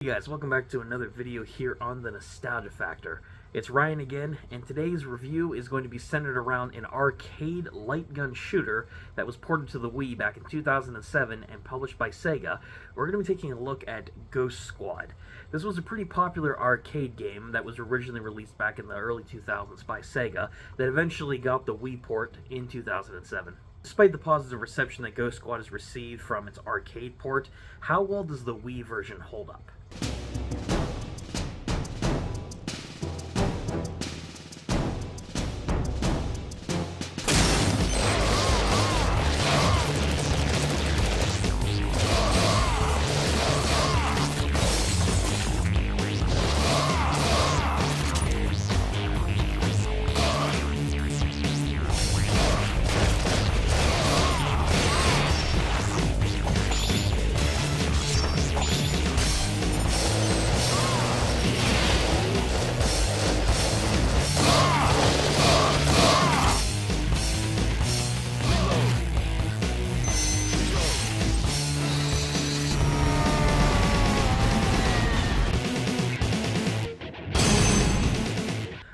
guys, welcome back to another video here on the Nostalgia Factor. It's Ryan again, and today's review is going to be centered around an arcade light gun shooter that was ported to the Wii back in 2007 and published by Sega. We're going to be taking a look at Ghost Squad. This was a pretty popular arcade game that was originally released back in the early 2000s by Sega that eventually got the Wii port in 2007. Despite the positive reception that Ghost Squad has received from its arcade port, how well does the Wii version hold up?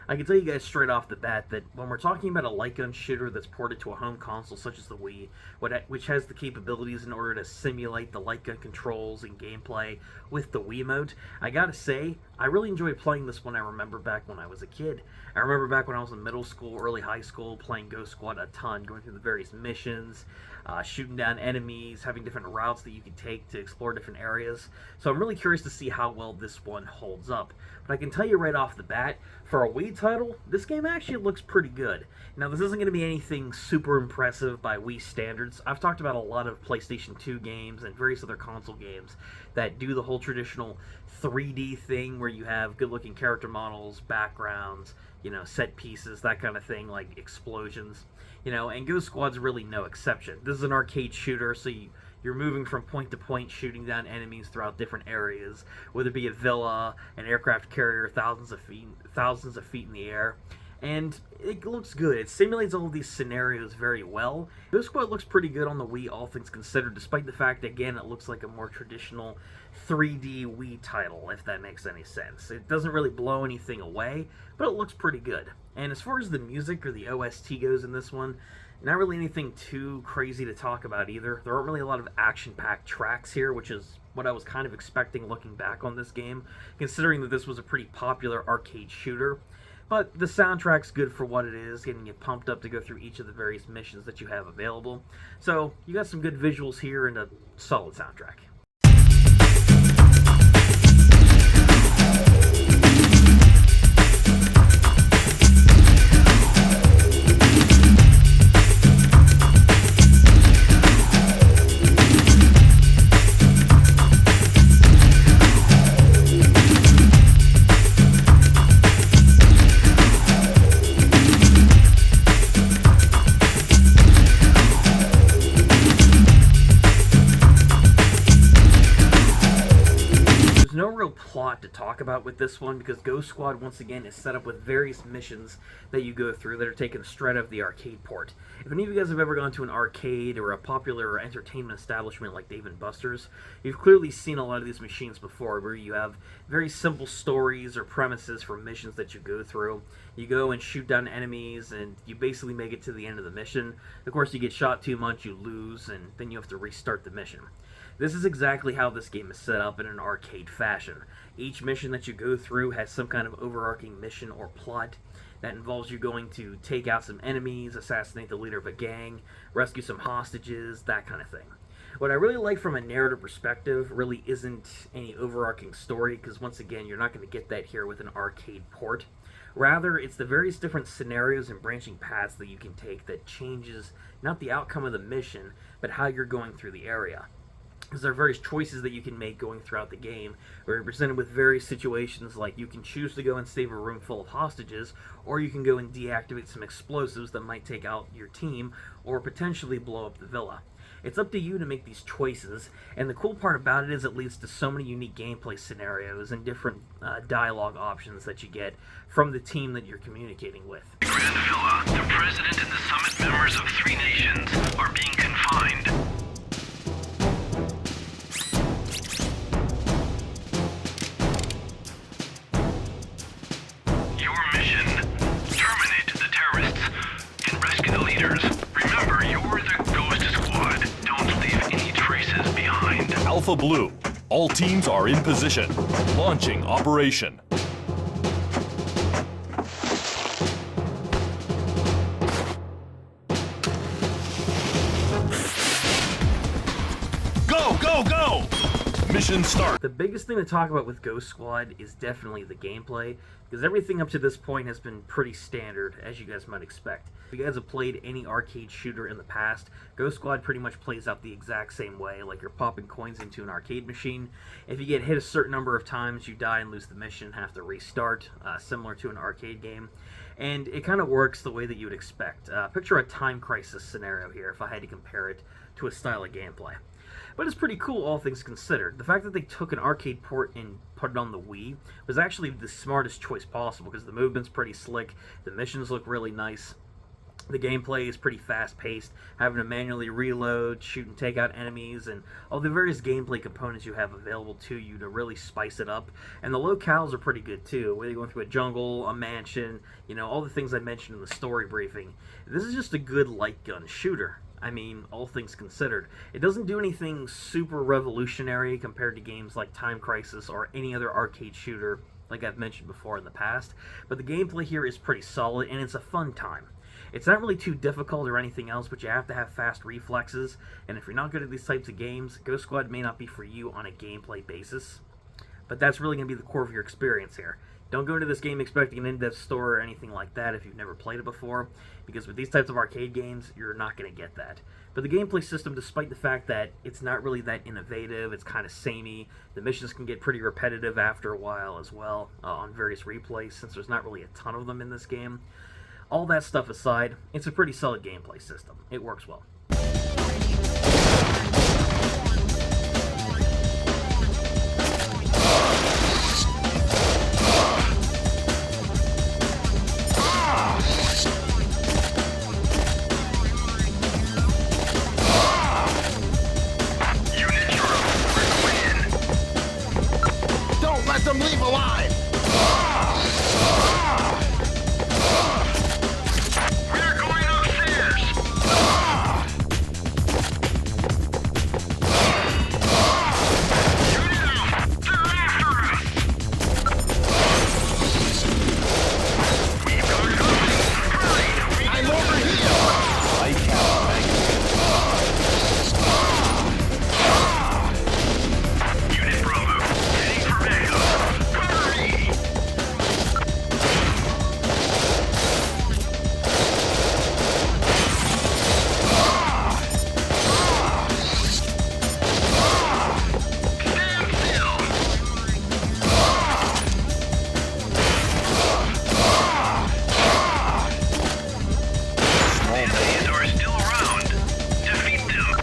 I can tell you guys straight off the bat that when we're talking about a light gun shooter that's ported to a home console such as the Wii, which has the capabilities in order to simulate the light gun controls and gameplay with the Wiimote, I gotta say, I really enjoyed playing this one. I remember back when I was a kid. I remember back when I was in middle school, early high school, playing Ghost Squad a ton, going through the various missions, shooting down enemies, having different routes that you could take to explore different areas. So I'm really curious to see how well this one holds up. But I can tell you right off the bat, for a Wii title, this game actually looks pretty good. Now, this isn't going to be anything super impressive by Wii standards. I've talked about a lot of PlayStation 2 games and various other console games that do the whole traditional 3D thing where you have good-looking character models, backgrounds, set pieces, that kind of thing, like explosions. And Ghost Squad's really no exception. This is an arcade shooter, so you're moving from point to point, shooting down enemies throughout different areas, whether it be a villa, an aircraft carrier, thousands of feet in the air. And it looks good. It simulates all of these scenarios very well. Ghost Squad looks pretty good on the Wii, all things considered, despite the fact that, again, it looks like a more traditional 3D Wii title, if that makes any sense. It doesn't really blow anything away, but it looks pretty good. And as far as the music or the OST goes in this one, not really anything too crazy to talk about either. There aren't really a lot of action-packed tracks here, which is what I was kind of expecting looking back on this game, considering that this was a pretty popular arcade shooter. But the soundtrack's good for what it is, getting you pumped up to go through each of the various missions that you have available. So you got some good visuals here and a solid soundtrack. No real plot to talk about with this one because Ghost Squad once again is set up with various missions that you go through that are taken straight out of the arcade port. If any of you guys have ever gone to an arcade or a popular entertainment establishment like Dave & Buster's, you've clearly seen a lot of these machines before where you have very simple stories or premises for missions that you go through. You go and shoot down enemies and you basically make it to the end of the mission. Of course, you get shot too much, you lose, and then you have to restart the mission. This is exactly how this game is set up in an arcade fashion. Each mission that you go through has some kind of overarching mission or plot that involves you going to take out some enemies, assassinate the leader of a gang, rescue some hostages, that kind of thing. What I really like from a narrative perspective really isn't any overarching story, because once again, you're not going to get that here with an arcade port. Rather, it's the various different scenarios and branching paths that you can take that changes not the outcome of the mission, but how you're going through the area. Because there are various choices that you can make going throughout the game, where you're presented with various situations like you can choose to go and save a room full of hostages, or you can go and deactivate some explosives that might take out your team, or potentially blow up the villa. It's up to you to make these choices, and the cool part about it is it leads to so many unique gameplay scenarios and different dialogue options that you get from the team that you're communicating with. Grand Villa, the President and the Summit members of 3 nations are being confined. Alpha Blue. All teams are in position. Launching operation. Go, go, go! Mission start. The biggest thing to talk about with Ghost Squad is definitely the gameplay, because everything up to this point has been pretty standard, as you guys might expect. If you guys have played any arcade shooter in the past, Ghost Squad pretty much plays out the exact same way, like you're popping coins into an arcade machine. If you get hit a certain number of times, you die and lose the mission, have to restart, similar to an arcade game. And it kind of works the way that you would expect. Picture a Time Crisis scenario here, if I had to compare it to a style of gameplay. But it's pretty cool, all things considered. The fact that they took an arcade port and put it on the Wii was actually the smartest choice possible, because the movement's pretty slick, the missions look really nice, the gameplay is pretty fast-paced, having to manually reload, shoot and take out enemies, and all the various gameplay components you have available to you to really spice it up. And the locales are pretty good too, whether you're going through a jungle, a mansion, you know, all the things I mentioned in the story briefing. This is just a good light gun shooter. I mean, all things considered. It doesn't do anything super revolutionary compared to games like Time Crisis or any other arcade shooter like I've mentioned before in the past, but the gameplay here is pretty solid and it's a fun time. It's not really too difficult or anything else, but you have to have fast reflexes, and if you're not good at these types of games, Ghost Squad may not be for you on a gameplay basis. But that's really going to be the core of your experience here. Don't go into this game expecting an in-depth story or anything like that if you've never played it before, because with these types of arcade games, you're not going to get that. But the gameplay system, despite the fact that it's not really that innovative, it's kind of samey, the missions can get pretty repetitive after a while as well on various replays, since there's not really a ton of them in this game. All that stuff aside, it's a pretty solid gameplay system. It works well. Don't let them leave alive! We're going upstairs! Shoot it out! They're after us! We've got company! Hurry! I'm over here! I can't make Unit Bravo, heading for backup! Hurry! Stand still! The aliens are still around. Defeat them.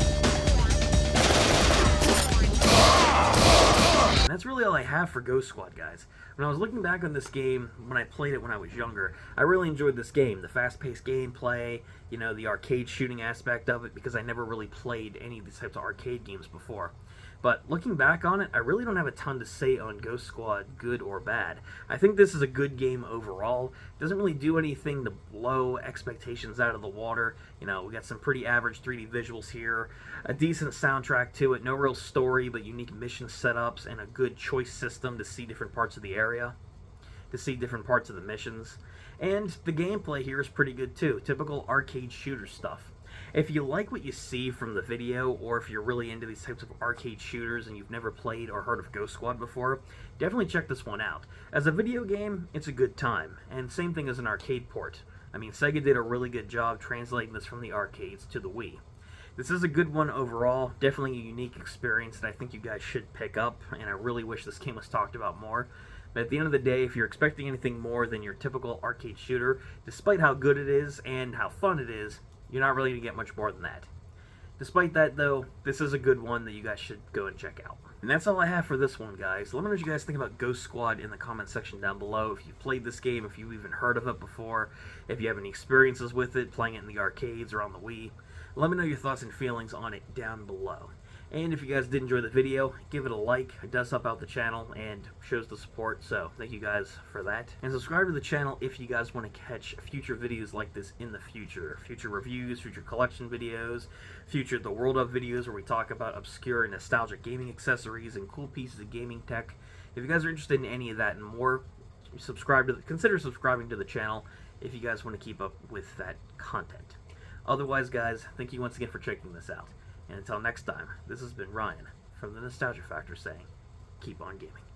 And that's really all I have for Ghost Squad, guys. When I was looking back on this game, when I played it when I was younger, I really enjoyed this game. The fast-paced gameplay, you know, the arcade shooting aspect of it, because I never really played any of these types of arcade games before. But looking back on it, I really don't have a ton to say on Ghost Squad, good or bad. I think this is a good game overall. It doesn't really do anything to blow expectations out of the water. You know, we got some pretty average 3D visuals here, a decent soundtrack to it, no real story, but unique mission setups, and a good choice system to see different parts of the area, to see different parts of the missions. And the gameplay here is pretty good too, typical arcade shooter stuff. If you like what you see from the video, or if you're really into these types of arcade shooters and you've never played or heard of Ghost Squad before, definitely check this one out. As a video game, it's a good time, and same thing as an arcade port. I mean, Sega did a really good job translating this from the arcades to the Wii. This is a good one overall, definitely a unique experience that I think you guys should pick up, and I really wish this game was talked about more. But at the end of the day, if you're expecting anything more than your typical arcade shooter, despite how good it is and how fun it is, you're not really going to get much more than that. Despite that, though, this is a good one that you guys should go and check out. And that's all I have for this one, guys. Let me know what you guys think about Ghost Squad in the comment section down below. If you've played this game, if you've even heard of it before, if you have any experiences with it, playing it in the arcades or on the Wii. Let me know your thoughts and feelings on it down below. And if you guys did enjoy the video, give it a like. It does help out the channel and shows the support, so thank you guys for that. And subscribe to the channel if you guys want to catch future videos like this in the future. Future reviews, future collection videos, future The World Of videos where we talk about obscure and nostalgic gaming accessories and cool pieces of gaming tech. If you guys are interested in any of that and more, consider subscribing to the channel if you guys want to keep up with that content. Otherwise, guys, thank you once again for checking this out. And until next time, this has been Ryan from the Nostalgia Factor saying, keep on gaming.